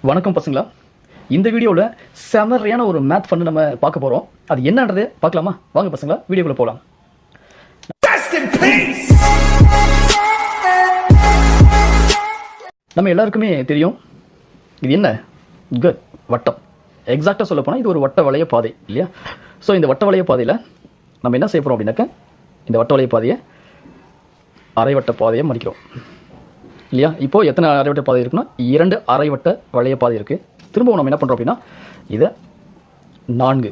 வணக்கம் பசங்களா. இந்த வீடியோவில் செமறையான ஒரு மேத் ஃபன் நம்ம பார்க்க போகிறோம். அது என்னன்றது பார்க்கலாமா? வாங்க பசங்களா, வீடியோக்குள்ள போகலாம். நம்ம எல்லாருக்குமே தெரியும், இது என்ன? குட், வட்டம். எக்ஸாக்டாக சொல்ல போனால் இது ஒரு வட்ட வளைய பாதை இல்லையா? ஸோ இந்த வட்ட வளைய பாதையில் நம்ம என்ன செய்ய போகிறோம் அப்படின்னாக்க, இந்த வட்ட வளைய பாதையை அரைவட்ட பாதையை மடிக்கிறோம் இல்லையா? இப்போது எத்தனை அரைவட்ட பாதை இருக்குன்னா 2 அரைவட்ட வளைய பாதை இருக்குது. திரும்பவும் நம்ம என்ன பண்ணுறோம் அப்படின்னா, இதை 4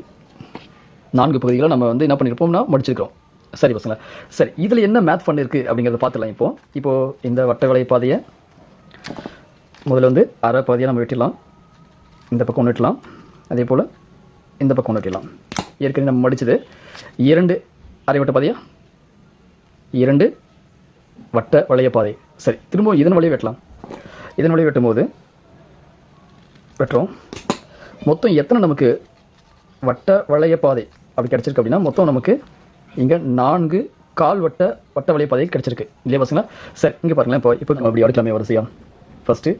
பகுதிகளை நம்ம வந்து என்ன பண்ணியிருப்போம்னா மடிச்சிருக்கிறோம். சரி பசங்களா, சரி இதில் என்ன மேத் ஃபன் இருக்குது அப்படிங்கிறத பார்த்துலாம். இப்போது இந்த வட்ட வளைய பாதையை முதல்ல வந்து அரை பாதையை நம்ம வெட்டிடலாம். இந்த பக்கம் ஒன்று வெட்டலாம், அதே போல் இந்த பக்கம் ஒன்று வெட்டிடலாம். ஏற்கனவே நம்ம மடித்தது 2 அரைவட்ட பாதையா, 2 வட்ட வளைய பாதை. சரி, திரும்பவும் இதன் வழியை வெட்டலாம். இதன் வழியை வெட்டும் வெட்டுறோம். மொத்தம் எத்தனை நமக்கு வட்ட வளைய பாதை அப்படி கிடச்சிருக்கு அப்படின்னா, மொத்தம் நமக்கு இங்கே 4 கால் வட்ட வளைய பாதை கிடச்சிருக்கு இல்லையா பசங்களா? சரி, இங்கே பாருங்களேன். இப்போ அப்படி அடுக்கலாமே வரிசையா. ஃபஸ்ட்டு,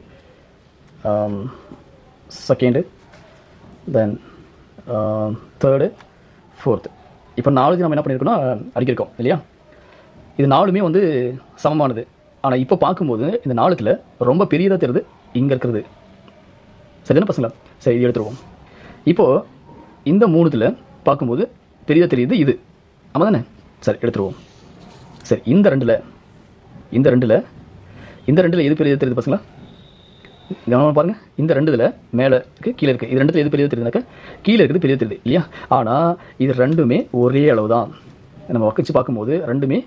செகண்டு, தென் தேர்டு, ஃபோர்த்து. இப்போ 4 நம்ம என்ன பண்ணியிருக்கோம்னா அடிக்கிருக்கோம் இல்லையா? இது 4மே வந்து சமமானது. ஆனால் இப்போ பார்க்கும்போது இந்த 4த்தில் ரொம்ப பெரியதாக தெரியுது இங்கே இருக்கிறது. சரிதானே பசங்களா? சரி, இது எடுத்துருவோம். இப்போது இந்த 3த்தில் பார்க்கும்போது பெரியதாக தெரியுது இது, ஆமாம் தானே? சரி, எடுத்துருவோம். சரி, இந்த ரெண்டில் எது பெரியதாக தெரியுது பசங்களா? கவனமாக பாருங்கள். இந்த 2ல் மேலே இருக்குது, கீழே இருக்குது. இது 2த்தில் எது பெரியதாக தெரியுதுனாக்கா கீழே இருக்குது பெரியதாக தெரியுது இல்லையா? ஆனால் இது ரெண்டுமே ஒரே அளவு தான். நம்ம வச்சு பார்க்கும்போது ரெண்டுமே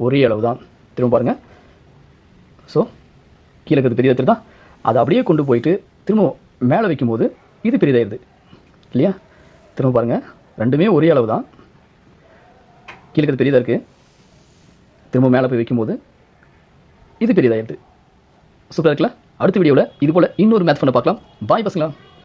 ஒரே அளவு தான். திரும்ப பாருங்கள். ஸோ கீழே இருக்கிறது பெரியதாக தெரியுதா? அதை அப்படியே கொண்டு போயிட்டு திரும்ப மேலே வைக்கும்போது இது பெரியதாகிடுது இல்லையா? திரும்ப பாருங்கள், ரெண்டுமே ஒரே அளவு தான். கீழே இருக்கிறது பெரியதாக இருக்குது, திரும்ப மேலே போய் வைக்கும்போது இது பெரியதாகிடுது. சூப்பராக இருக்குல்ல? அடுத்த வீடியோவில் இது போல் இன்னொரு மேத் பண்ண பார்க்கலாம். பாய் பசங்களா.